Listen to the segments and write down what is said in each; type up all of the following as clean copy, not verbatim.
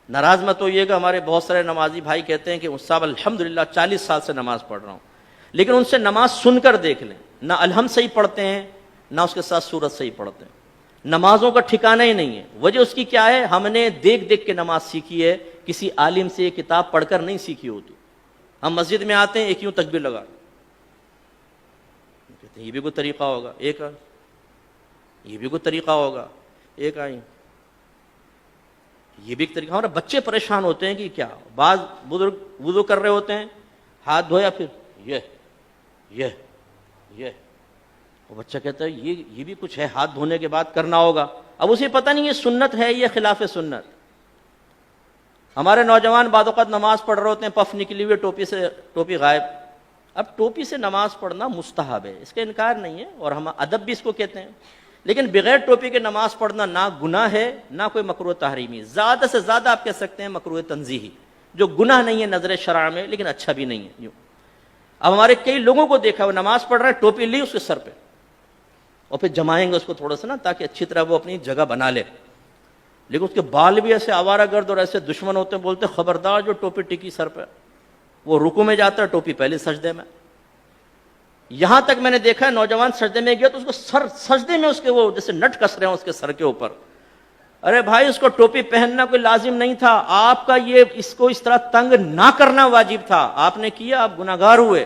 ناراض مت ہوئیے گا، ہمارے بہت سارے نمازی بھائی کہتے ہیں کہ صاحب الحمدللہ 40 سال سے نماز پڑھ رہا ہوں، لیکن ان سے نماز سن کر دیکھ لیں، نہ الحمد صحیح پڑھتے ہیں نہ اس کے ساتھ سورت صحیح پڑھتے ہیں، نمازوں کا ٹھکانہ ہی نہیں ہے۔ وجہ اس کی کیا ہے؟ ہم نے دیکھ دیکھ کے نماز سیکھی ہے، کسی عالم سے کتاب پڑھ کر نہیں سیکھی ہوتی۔ ہم مسجد میں آتے ہیں ایک یوں تکبیر لگا، کہتے ہیں یہ بھی کوئی طریقہ ہوگا، ایک یہ بھی کوئی طریقہ ہوگا، ایک آئی یہ بھی ایک طریقہ۔ ہمارے بچے پریشان ہوتے ہیں کہ کیا، بعض بزرگ وضو کر رہے ہوتے ہیں، ہاتھ دھویا پھر یہ وہ بچہ کہتا ہے یہ بھی کچھ ہے، ہاتھ دھونے کے بعد کرنا ہوگا۔ اب اسے پتہ نہیں یہ سنت ہے یا خلاف سنت۔ ہمارے نوجوان بعض اوقات نماز پڑھ رہے ہوتے ہیں، پف نکلی ہوئی ٹوپی غائب۔ اب ٹوپی سے نماز پڑھنا مستحب ہے، اس کا انکار نہیں ہے، اور ہم ادب بھی اس کو کہتے ہیں، لیکن بغیر ٹوپی کے نماز پڑھنا نہ گناہ ہے نہ کوئی مکروہ تحریمی، زیادہ سے زیادہ آپ کہہ سکتے ہیں مکروہ تنزیہی، جو گناہ نہیں ہے نظر شرع میں لیکن اچھا بھی نہیں ہے یوں۔ اب ہمارے کئی لوگوں کو دیکھا وہ نماز پڑھ رہا ہے، ٹوپی لی اس کے سر پہ، اور پھر جمائیں گے اس کو تھوڑا سا نا تاکہ اچھی طرح وہ اپنی جگہ بنا لے، لیکن اس کے بال بھی ایسے آوارہ گرد اور ایسے دشمن ہوتے ہیں، بولتے خبردار جو ٹوپی ٹکی سر پہ، وہ رکوع میں جاتا ہے ٹوپی پہلے سجدے میں۔ یہاں تک میں نے دیکھا ہے نوجوان سجدے میں گیا تو اس کو سجدے میں اس کے وہ جیسے نٹ کس رہے ہیں اس کے سر کے اوپر۔ ارے بھائی اس کو ٹوپی پہننا کوئی لازم نہیں تھا، آپ کا یہ اس کو اس طرح تنگ نہ کرنا واجب تھا، آپ نے کیا، آپ گناہگار ہوئے۔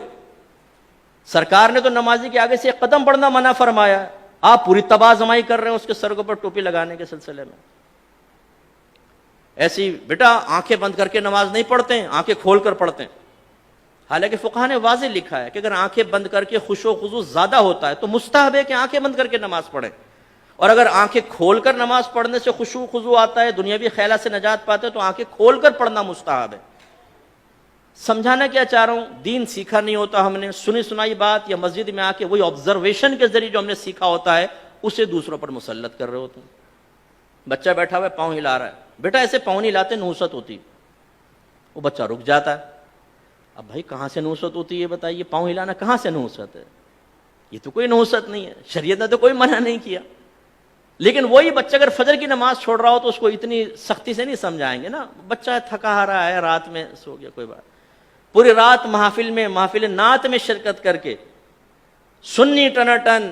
سرکار نے تو نمازی کے آگے سے ایک قدم بڑھنا منع فرمایا، آپ پوری تباہ زمائی کر رہے ہیں اس کے سر کے اوپر ٹوپی لگانے کے سلسلے میں۔ ایسی بیٹا آنکھیں بند کر کے نماز نہیں پڑھتے ہیں، آنکھیں کھول کر پڑھتے ہیں۔ حالانکہ فقہ نے واضح لکھا ہے کہ اگر آنکھیں بند کر کے خشوع و خضوع زیادہ ہوتا ہے تو مستحب ہے کہ آنکھیں بند کر کے نماز پڑھیں، اور اگر آنکھیں کھول کر نماز پڑھنے سے خشوع و خضوع آتا ہے، دنیاوی خیالات سے نجات پاتے ہیں، تو آنکھیں کھول کر پڑھنا مستحب ہے۔ سمجھانا کیا چاہ رہا ہوں، دین سیکھا نہیں ہوتا ہم نے، سنی سنائی بات یا مسجد میں آ کے وہی آبزرویشن کے ذریعے جو ہم نے سیکھا ہوتا ہے اسے دوسروں پر مسلط کر رہے ہوتے ہیں۔ بچہ بیٹھا ہوا ہے پاؤں ہلا رہا ہے، بیٹا ایسے پاؤں نہیں ہلاتے، نحوست ہوتی، وہ بچہ رک جاتا ہے۔ اب بھائی کہاں سے نحوست ہوتی ہے یہ بتائیے، پاؤں ہلانا کہاں سے نحوست ہے؟ یہ تو کوئی نحوست نہیں ہے، شریعت نے تو کوئی منع نہیں کیا۔ لیکن وہی بچہ اگر فجر کی نماز چھوڑ رہا ہو تو اس کو اتنی سختی سے نہیں سمجھائیں گے نا، بچہ تھکا رہا ہے، رات میں سو گیا، کوئی بات، پوری رات محافل نعت میں شرکت کر کے سنی ٹناٹن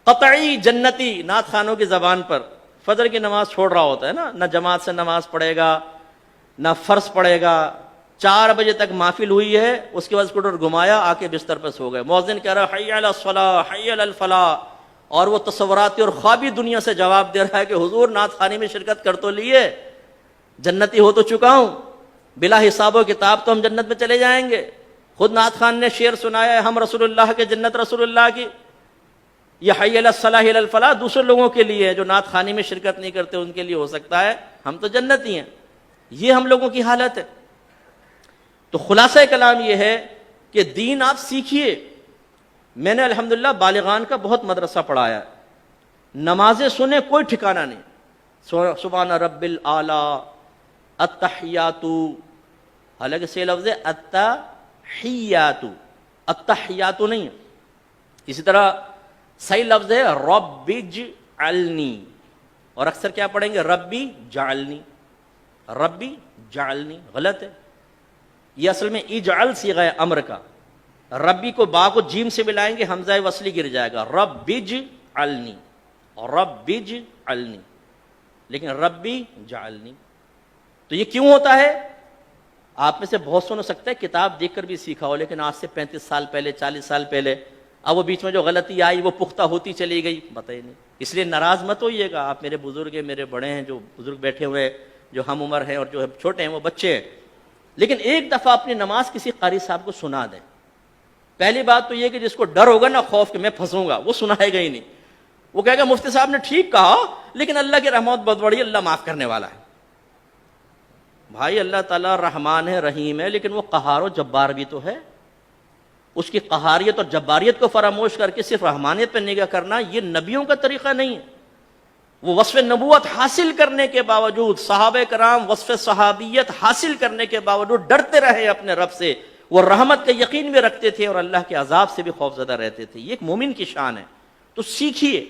قطعی جنتی نعت خانوں کی زبان پر فجر کی نماز چھوڑ رہا ہوتا ہے نا، نہ جماعت سے نماز پڑھے گا نہ فرض پڑھے گا، 4 بجے تک محفل ہوئی ہے، اس کے بعد اسکوٹر گھمایا، آ کے بستر پر سو گئے، مؤذن کہہ رہا ہے حی علی الصلاۃ حی علی الفلاح، اور وہ تصوراتی اور خوابی دنیا سے جواب دے رہا ہے کہ حضور نعت خوانی میں شرکت کر تو لیے، جنتی ہو تو چکا ہوں، بلا حساب و کتاب تو ہم جنت میں چلے جائیں گے۔ خود نعت خان نے شعر سنایا ہے، ہم رسول اللہ کے جنت رسول اللہ کی، یہ حی علی الصلاح حی علی الفلاح دوسرے لوگوں کے لیے ہے جو نعت خوانی میں شرکت نہیں کرتے، ان کے لیے ہو سکتا ہے، ہم تو جنتی ہیں۔ یہ ہم لوگوں کی حالت ہے۔ تو خلاصہ کلام یہ ہے کہ دین آپ سیکھیے۔ میں نے الحمدللہ بالغان کا بہت مدرسہ پڑھایا، نمازیں سنیں کوئی ٹھکانہ نہیں، سبحان رب الاعلی، التحیات، حالانکہ صحیح لفظ ہے التحیات، التحیات نہیں ہے۔ اسی طرح صحیح لفظ ہے رب اجعلنی، اور اکثر کیا پڑھیں گے ربی جعلنی، ربی جعلنی، غلط ہے۔ یہ اصل میں اجعل صیغہ امر کا، ربی کو با کو جیم سے ملائیں گے حمزہ وصلی گر جائے گا، رب اجعلنی، رب اجعلنی، لیکن ربی جعلنی۔ تو یہ کیوں ہوتا ہے؟ آپ میں سے بہت سو ہو سکتا ہے کتاب دیکھ کر بھی سیکھا ہو، لیکن آج سے 35 سال پہلے 40 سال پہلے، اب وہ بیچ میں جو غلطی آئی وہ پختہ ہوتی چلی گئی، بتائیے نہیں۔ اس لیے ناراض مت ہوئیے گا، آپ میرے بزرگ ہیں، میرے بڑے ہیں، جو بزرگ بیٹھے ہوئے جو ہم عمر ہیں اور جو چھوٹے ہیں وہ بچے ہیں، لیکن ایک دفعہ اپنی نماز کسی قاری صاحب کو سنا دیں۔ پہلی بات تو یہ کہ جس کو ڈر ہوگا نا، خوف کہ میں پھنسوں گا، وہ سنائے گا ہی نہیں، وہ کہے گا مفتی صاحب نے ٹھیک کہا لیکن اللہ کی رحمت بہت بڑی، اللہ معاف کرنے والا ہے۔ بھائی اللہ تعالیٰ رحمان ہے، رحیم ہے، لیکن وہ قہار و جبار بھی تو ہے۔ اس کی قہاریت اور جباریت کو فراموش کر کے صرف رحمانیت پہ نگاہ کرنا یہ نبیوں کا طریقہ نہیں ہے۔ وہ وصف نبوت حاصل کرنے کے باوجود، صحابہ کرام وصف صحابیت حاصل کرنے کے باوجود ڈرتے رہے اپنے رب سے، وہ رحمت کا یقین بھی رکھتے تھے اور اللہ کے عذاب سے بھی خوف زدہ رہتے تھے۔ یہ ایک مومن کی شان ہے، تو سیکھیے۔